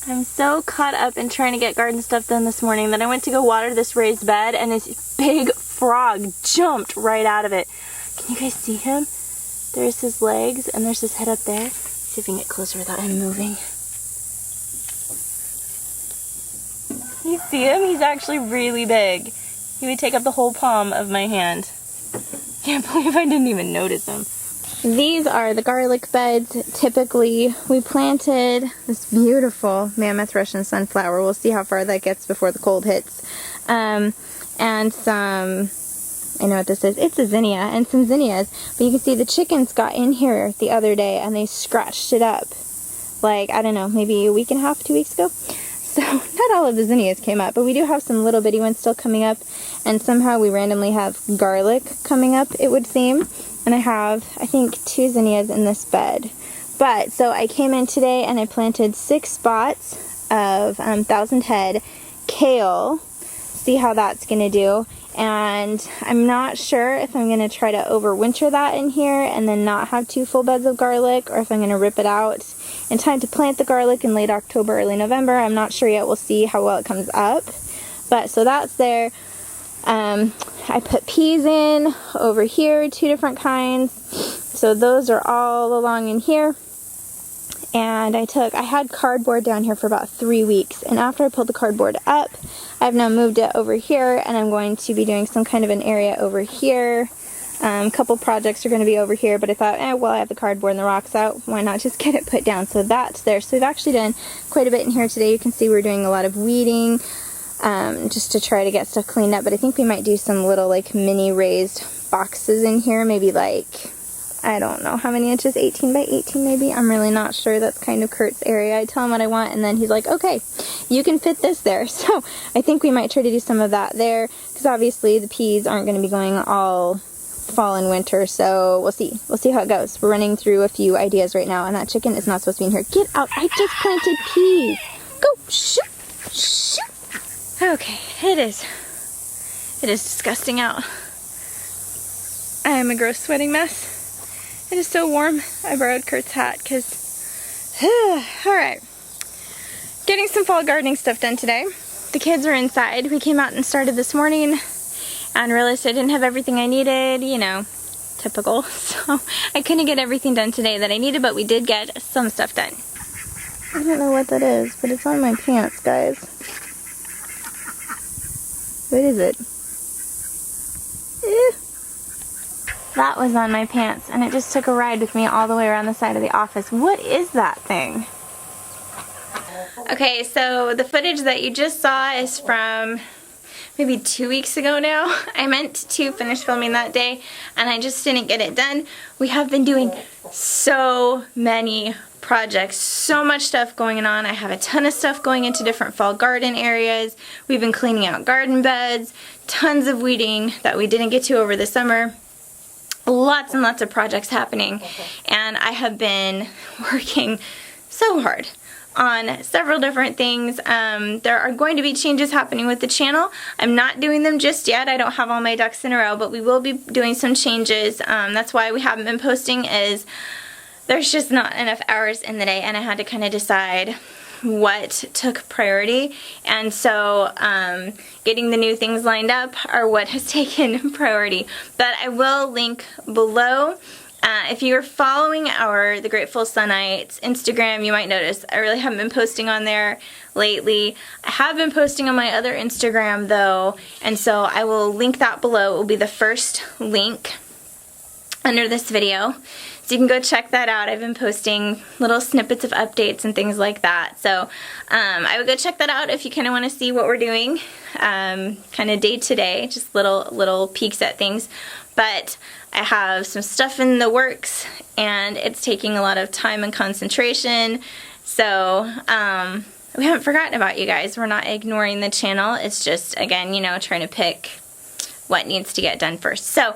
I'm so caught up in trying to get garden stuff done this morning that I went to go water this raised bed and this big frog jumped right out of it. Can you guys see him? There's his legs and there's his head up there. Let's see if we can get closer without him moving. You see him? He's actually really big. He would take up the whole palm of my hand. Can't believe I didn't even notice him. These are the garlic beds. Typically, we planted this beautiful mammoth Russian sunflower. We'll see how far that gets before the cold hits. And some, I know what this is, it's a zinnia, and some zinnias. But you can see the chickens got in here the other day and they scratched it up. Like, I don't know, maybe a week and a half, 2 weeks ago. So, not all of the zinnias came up, but we do have some little bitty ones still coming up. And somehow we randomly have garlic coming up, it would seem. And I have, I think, 2 zinnias in this bed. But, so I came in today and I planted 6 spots of 1,000 head kale. See how that's going to do. And I'm not sure if I'm going to try to overwinter that in here and then not have 2 full beds of garlic, or if I'm going to rip it out in time to plant the garlic in late October, early November. I'm not sure yet. We'll see how well it comes up. But, so that's there. I put peas in over here, 2 different kinds. So those are all along in here. And I had cardboard down here for about 3 weeks. And after I pulled the cardboard up, I've now moved it over here, and I'm going to be doing some kind of an area over here. A couple projects are going to be over here, but I thought, well, I have the cardboard and the rocks out, why not just get it put down? So that's there. So we've actually done quite a bit in here today. You can see we're doing a lot of weeding. Just to try to get stuff cleaned up, but I think we might do some little like mini raised boxes in here, maybe like, I don't know how many inches, 18 by 18 maybe, I'm really not sure. That's kind of Kurt's area. I tell him what I want and then he's like, okay, you can fit this there. So I think we might try to do some of that there, because obviously the peas aren't going to be going all fall and winter, so we'll see how it goes. We're running through a few ideas right now, and that chicken is not supposed to be in here. Get out, I just planted peas. Go, shoot, shoot. Okay, it is disgusting out. I am a gross sweating mess. It is so warm. I borrowed Kurt's hat because, alright. Getting some fall gardening stuff done today. The kids are inside. We came out and started this morning and realized I didn't have everything I needed, you know, typical. So I couldn't get everything done today that I needed, but we did get some stuff done. I don't know what that is, but it's on my pants, guys. What is it? That was on my pants, and it just took a ride with me all the way around the side of the office. What is that thing? Okay, so the footage that you just saw is from maybe 2 weeks ago now. I meant to finish filming that day, and I just didn't get it done. We have been doing so many projects, so much stuff going on. I have a ton of stuff going into different fall garden areas. We've been cleaning out garden beds, tons of weeding that we didn't get to over the summer. Lots and lots of projects happening, and I have been working so hard on several different things. There are going to be changes happening with the channel. I'm not doing them just yet. I don't have all my ducks in a row, but we will be doing some changes. That's why we haven't been posting, is there's just not enough hours in the day, and I had to kind of decide what took priority, and so getting the new things lined up are what has taken priority. But I will link below. If you're following the Grateful Sunites Instagram, you might notice I really haven't been posting on there lately. I have been posting on my other Instagram though, and so I will link that below. It will be the first link under this video. So you can go check that out. I've been posting little snippets of updates and things like that. So I would go check that out if you kind of want to see what we're doing kind of day to day, just little peeks at things. But I have some stuff in the works, and it's taking a lot of time and concentration. So we haven't forgotten about you guys. We're not ignoring the channel. It's just, again, you know, trying to pick what needs to get done first. So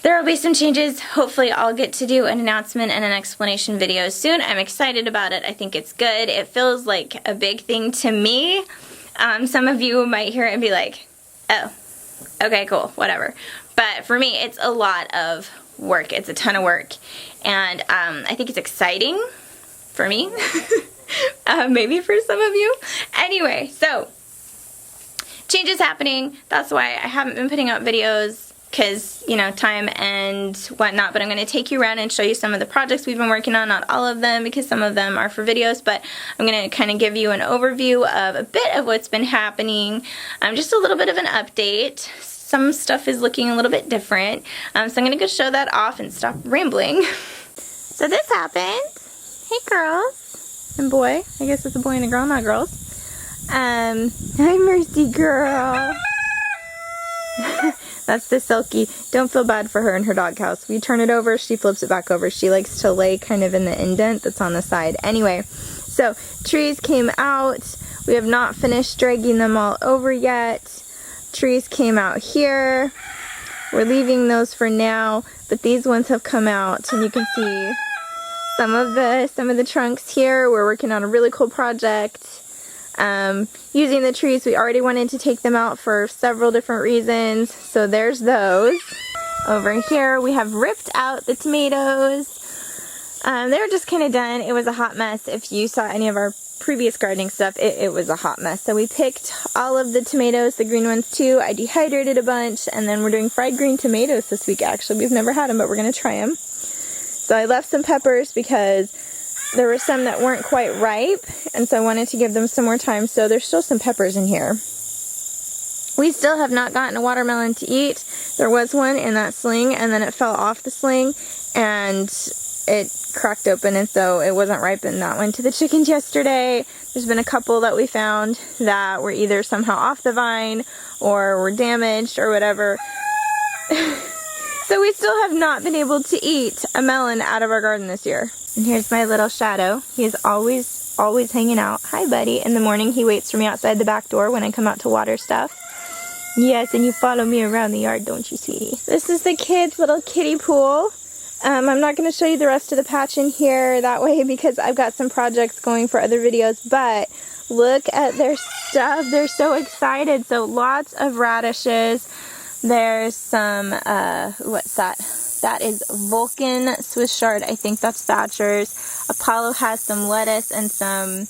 there will be some changes. Hopefully I'll get to do an announcement and an explanation video soon. I'm excited about it. I think it's good. It feels like a big thing to me. Some of you might hear it and be like, oh, okay, cool, whatever. But for me, it's a lot of work. It's a ton of work. And I think it's exciting for me. Maybe for some of you. Anyway, so change is happening. That's why I haven't been putting out videos, because, you know, time and whatnot. But I'm going to take you around and show you some of the projects we've been working on. Not all of them, because some of them are for videos, but I'm going to kind of give you an overview of a bit of what's been happening. Just a little bit of an update. Some stuff is looking a little bit different. So I'm going to go show that off and stop rambling. So this happened. Hey girls. And boy. I guess it's a boy and a girl, not girls. Hi Mercy girl. That's the Silky. Don't feel bad for her in her doghouse. We turn it over, she flips it back over. She likes to lay kind of in the indent that's on the side. Anyway, so trees came out. We have not finished dragging them all over yet. Trees came out here. We're leaving those for now, but these ones have come out, and you can see some of the trunks here. We're working on a really cool project. Using the trees, we already wanted to take them out for several different reasons, so there's those. Over here we have ripped out the tomatoes. They were just kind of done. It was a hot mess. If you saw any of our previous gardening stuff, it was a hot mess. So we picked all of the tomatoes, the green ones too. I dehydrated a bunch, and then we're doing fried green tomatoes this week. Actually, we've never had them, but we're going to try them. So I left some peppers because there were some that weren't quite ripe, and so I wanted to give them some more time, so there's still some peppers in here. We still have not gotten a watermelon to eat. There was one in that sling, and then it fell off the sling, and it cracked open, and so it wasn't ripe, and that went to the chickens yesterday. There's been a couple that we found that were either somehow off the vine, or were damaged, or whatever. So we still have not been able to eat a melon out of our garden this year. And here's my little Shadow. He is always hanging out. Hi, buddy. In the morning, he waits for me outside the back door when I come out to water stuff. Yes, and you follow me around the yard, don't you, sweetie? This is the kids' little kiddie pool. I'm not going to show you the rest of the patch in here that way because I've got some projects going for other videos, but look at their stuff. They're so excited. So lots of radishes. There's some, what's that? That is Vulcan Swiss chard. I think that's Thatcher's. Apollo has some lettuce and some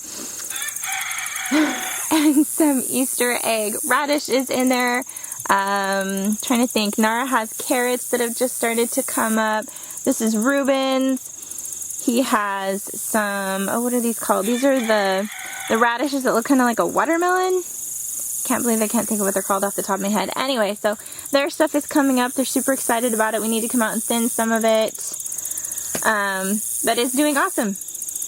Easter egg. Radish is in there. Trying to think. Nara has carrots that have just started to come up. This is Reuben's. He has some, oh, what are these called? These are the radishes that look kind of like a watermelon. Can't believe I can't think of what they're called off the top of my head. Anyway, so their stuff is coming up. They're super excited about it. We need to come out and thin some of it. But it's doing awesome.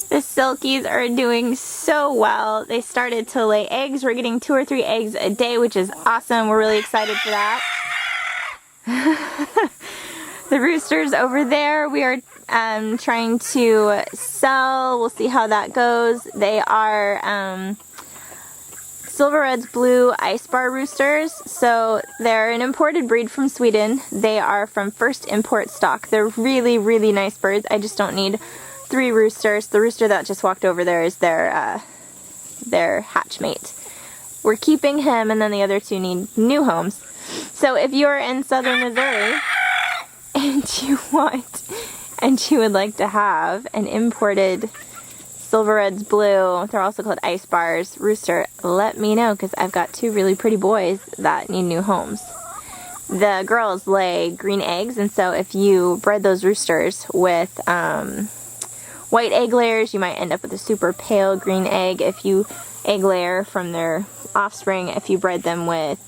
The Silkies are doing so well. They started to lay eggs. We're getting 2 or 3 eggs a day, which is awesome. We're really excited for that. The Roosters over there, we are trying to sell. We'll see how that goes. They are Silver Red's Blue Ice Bar Roosters. So they're an imported breed from Sweden. They are from first import stock. They're really, really nice birds. I just don't need 3 roosters. The rooster that just walked over there is their hatch mate. We're keeping him, and then the other 2 need new homes. So if you're in southern Missouri and you would like to have an imported Silver Red's Blue, they're also called Ice Bars, rooster, let me know, because I've got 2 really pretty boys that need new homes. The girls lay green eggs, and so if you bred those roosters with white egg layers, you might end up with a super pale green egg. If you egg layer from their offspring, if you bred them with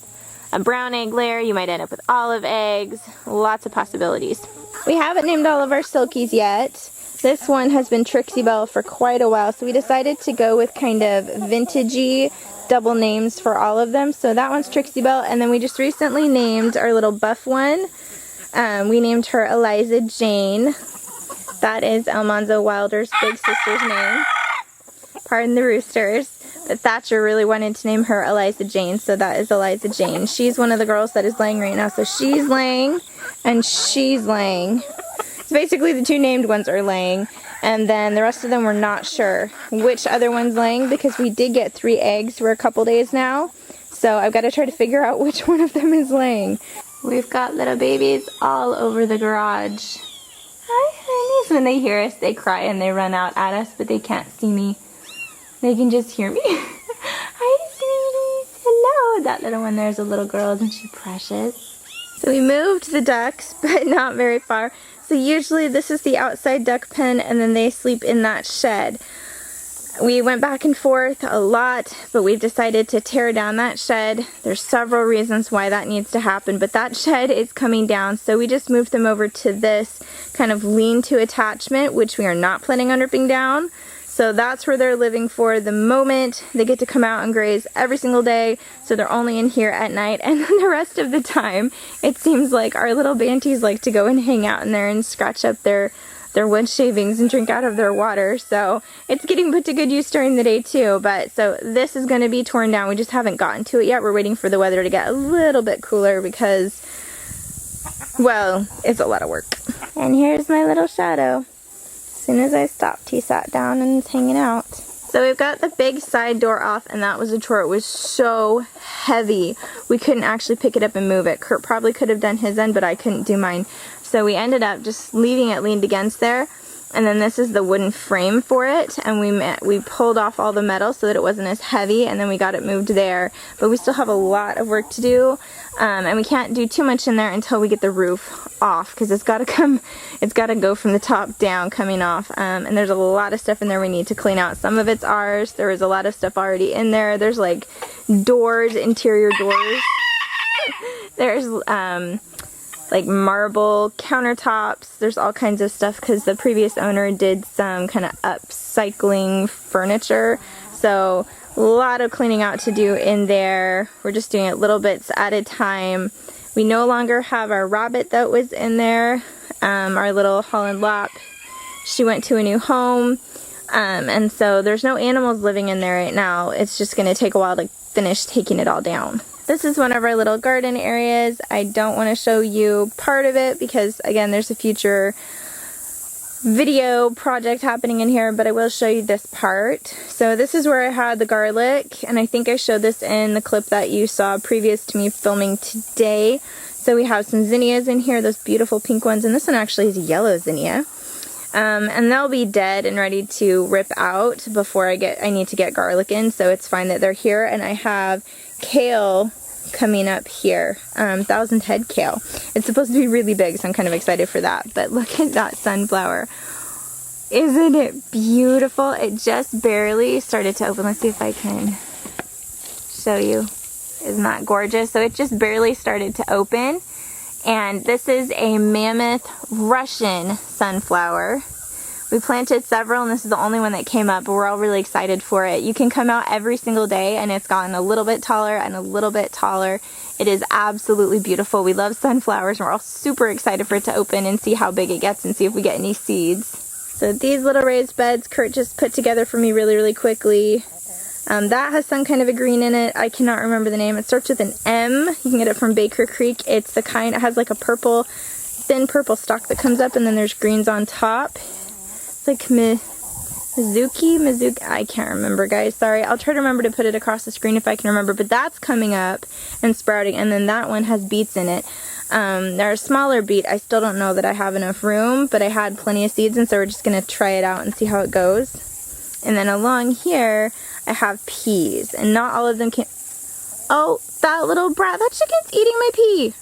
a brown egg layer, you might end up with olive eggs. Lots of possibilities. We haven't named all of our Silkies yet. This one has been Trixie Belle for quite a while, so we decided to go with kind of vintagey double names for all of them. So that one's Trixie Belle, and then we just recently named our little buff one. We named her Eliza Jane. That is Almanzo Wilder's big sister's name. Pardon the roosters. But Thatcher really wanted to name her Eliza Jane, so that is Eliza Jane. She's one of the girls that is laying right now. So she's laying, and she's laying. So basically the 2 named ones are laying, and then the rest of them we're not sure which other one's laying, because we did get 3 eggs for a couple days now. So I've got to try to figure out which one of them is laying. We've got little babies all over the garage. Hi, honeys. When they hear us, they cry and they run out at us, but they can't see me. They can just hear me. Hi, sweeties. Hello. That little one there is a little girl. Isn't she precious? So we moved the ducks, but not very far. So usually this is the outside duck pen, and then they sleep in that shed. We went back and forth a lot, but we've decided to tear down that shed. There's several reasons why that needs to happen, but that shed is coming down, so we just moved them over to this kind of lean-to attachment, which we are not planning on ripping down. So that's where they're living for the moment. They get to come out and graze every single day, so they're only in here at night, and then the rest of the time, it seems like our little banties like to go and hang out in there and scratch up their wood shavings and drink out of their water. So it's getting put to good use during the day too. But so this is going to be torn down. We just haven't gotten to it yet. We're waiting for the weather to get a little bit cooler because, well, it's a lot of work. And here's my little shadow. As soon as I stopped, he sat down and is hanging out. So we've got the big side door off, and that was a chore. It was so heavy. We couldn't actually pick it up and move it. Kurt probably could have done his end, but I couldn't do mine. So we ended up just leaving it leaned against there, and then this is the wooden frame for it, and we pulled off all the metal so that it wasn't as heavy, and then we got it moved there. But we still have a lot of work to do, and we can't do too much in there until we get the roof off, because it's got to go from the top down coming off, and there's a lot of stuff in there we need to clean out. Some of it's ours. There was a lot of stuff already in there. There's like doors, interior doors. There's like marble countertops. There's all kinds of stuff because the previous owner did some kind of upcycling furniture. So a lot of cleaning out to do in there. We're just doing it little bits at a time. We no longer have our rabbit that was in there. Our little Holland Lap. She went to a new home. And so there's no animals living in there right now. It's just going to take a while to finish taking it all down. This is one of our little garden areas. I don't want to show you part of it because, again, there's a future video project happening in here, but I will show you this part. So this is where I had the garlic, and I think I showed this in the clip that you saw previous to me filming today. So we have some zinnias in here, those beautiful pink ones, and this one actually is a yellow zinnia. And they'll be dead and ready to rip out before I need to get garlic in, so it's fine that they're here. And I have kale coming up here, 1,000 head kale. It's supposed to be really big, so I'm kind of excited for that. But look at that sunflower. Isn't it beautiful? It just barely started to open. Let's see if I can show you. Isn't that gorgeous? So it just barely started to open. And this is a mammoth Russian sunflower. We planted several, and this is the only one that came up, but we're all really excited for it. You can come out every single day, and it's gotten a little bit taller and a little bit taller. It is absolutely beautiful. We love sunflowers, and we're all super excited for it to open and see how big it gets and see if we get any seeds. So these little raised beds Kurt just put together for me really, really quickly. That has some kind of a green in it. I cannot remember the name. It starts with an M. You can get it from Baker Creek. It's the kind, it has like a purple, thin purple stalk that comes up, and then there's greens on top. It's like Mizuki, I can't remember, guys. Sorry. I'll try to remember to put it across the screen if I can remember. But that's coming up and sprouting, and then that one has beets in it. They're a smaller beet. I still don't know that I have enough room, but I had plenty of seeds, and so we're just going to try it out and see how it goes. And then along here, I have peas, and not all of them can... Oh, that little brat, that chicken's eating my pea.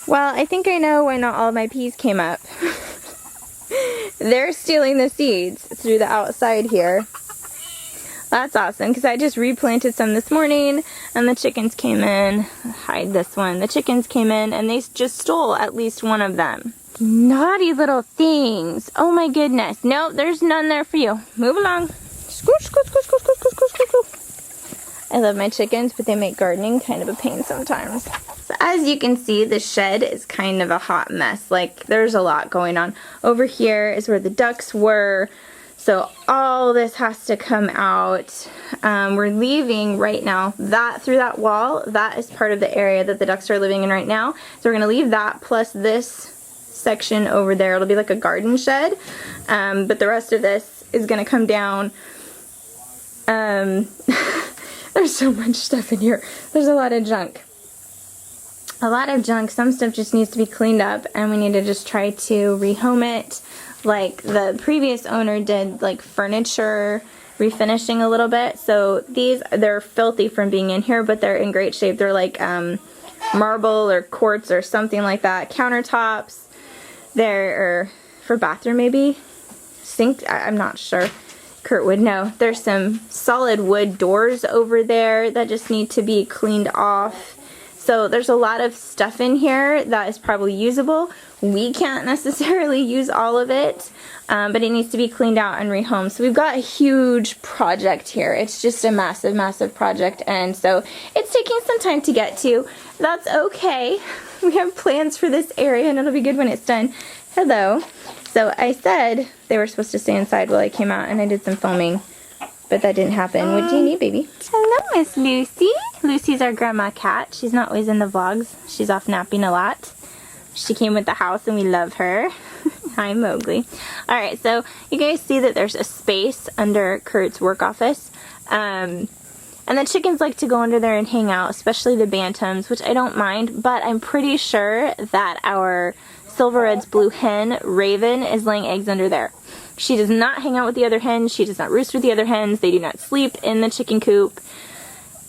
Well, I think I know why not all of my peas came up. They're stealing the seeds through the outside here. That's awesome, because I just replanted some this morning, and the chickens came in. Hide this one. The chickens came in, and they just stole at least one of them. Naughty little things. Oh my goodness. No, there's none there for you. Move along. Scooch, scooch, scooch, scooch, scooch, scooch, scooch, scooch. I love my chickens, but they make gardening kind of a pain sometimes. So as you can see, the shed is kind of a hot mess. Like, there's a lot going on. Over here is where the ducks were. So all this has to come out. We're leaving right now that through that wall. That is part of the area that the ducks are living in right now. So we're going to leave that plus this section over there. It'll be like a garden shed. But the rest of this is going to come down. There's so much stuff in here. There's a lot of junk. A lot of junk. Some stuff just needs to be cleaned up, and we need to just try to rehome it like the previous owner did, like furniture refinishing a little bit. So they're filthy from being in here, but they're in great shape. They're like marble or quartz or something like that. Countertops. They're for bathroom maybe. Sink, I'm not sure. Kurt would know. There's some solid wood doors over there that just need to be cleaned off. So there's a lot of stuff in here that is probably usable. We can't necessarily use all of it, but it needs to be cleaned out and rehomed. So we've got a huge project here. It's just a massive, massive project, and so it's taking some time to get to. That's okay. We have plans for this area, and it'll be good when it's done. Hello. So I said they were supposed to stay inside while I came out, and I did some filming, but that didn't happen. What do you need, baby? Hello, Miss Lucy. Lucy's our grandma cat. She's not always in the vlogs. She's off napping a lot. She came with the house and we love her. Hi, Mowgli. Alright, so you guys see that there's a space under Kurt's work office. And the chickens like to go under there and hang out, especially the bantams, which I don't mind, but I'm pretty sure that our Silver Red's blue hen, Raven, is laying eggs under there. She does not hang out with the other hens. She does not roost with the other hens. They do not sleep in the chicken coop.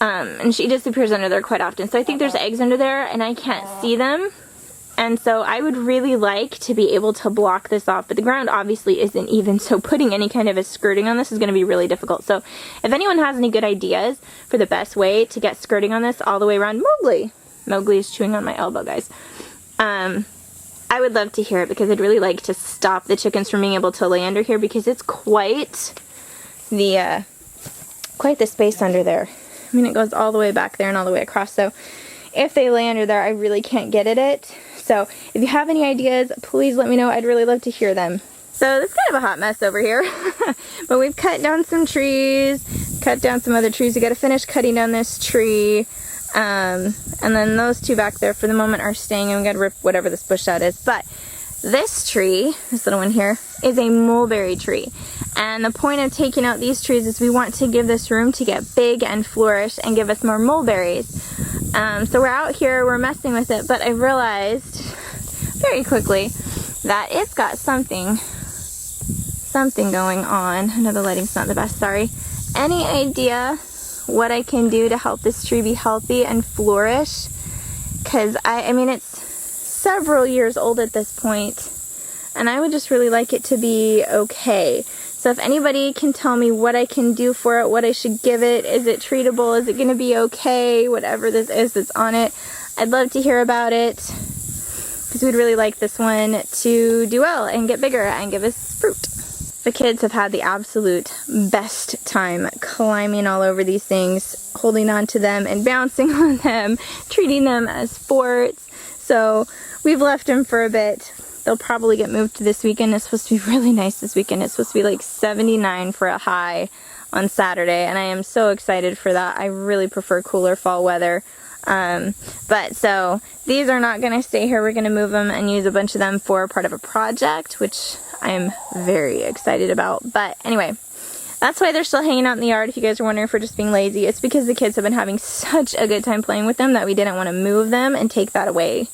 And she disappears under there quite often. So I think there's eggs under there and I can't see them. And so I would really like to be able to block this off, but the ground obviously isn't even, so putting any kind of a skirting on this is going to be really difficult. So if anyone has any good ideas for the best way to get skirting on this all the way around, Mowgli is chewing on my elbow, guys. I would love to hear it because I'd really like to stop the chickens from being able to lay under here because it's quite the space under there. I mean, it goes all the way back there and all the way across, so if they lay under there, I really can't get at it. So if you have any ideas, please let me know. I'd really love to hear them. So it's kind of a hot mess over here, but we've cut down some trees, cut down some other trees. We got to finish cutting down this tree, and then those two back there for the moment are staying, and we got to rip whatever this bush out is. But this tree, this little one here, is a mulberry tree. And the point of taking out these trees is we want to give this room to get big and flourish and give us more mulberries. So we're out here, we're messing with it, but I realized very quickly that it's got something going on. I know the lighting's not the best, sorry. Any idea what I can do to help this tree be healthy and flourish? Because I mean, it's several years old at this point, and I would just really like it to be okay. So if anybody can tell me what I can do for it, what I should give it, is it treatable, is it going to be okay, whatever this is that's on it, I'd love to hear about it, because we'd really like this one to do well and get bigger and give us fruit. The kids have had the absolute best time climbing all over these things, holding on to them and bouncing on them, treating them as sports. So we've left them for a bit. They'll probably get moved this weekend. It's supposed to be really nice this weekend. It's supposed to be like 79 for a high on Saturday, and I am so excited for that. I really prefer cooler fall weather. But so these are not going to stay here. We're going to move them and use a bunch of them for part of a project, which I'm very excited about. But anyway, that's why they're still hanging out in the yard. If you guys are wondering if we're just being lazy, it's because the kids have been having such a good time playing with them that we didn't want to move them and take that away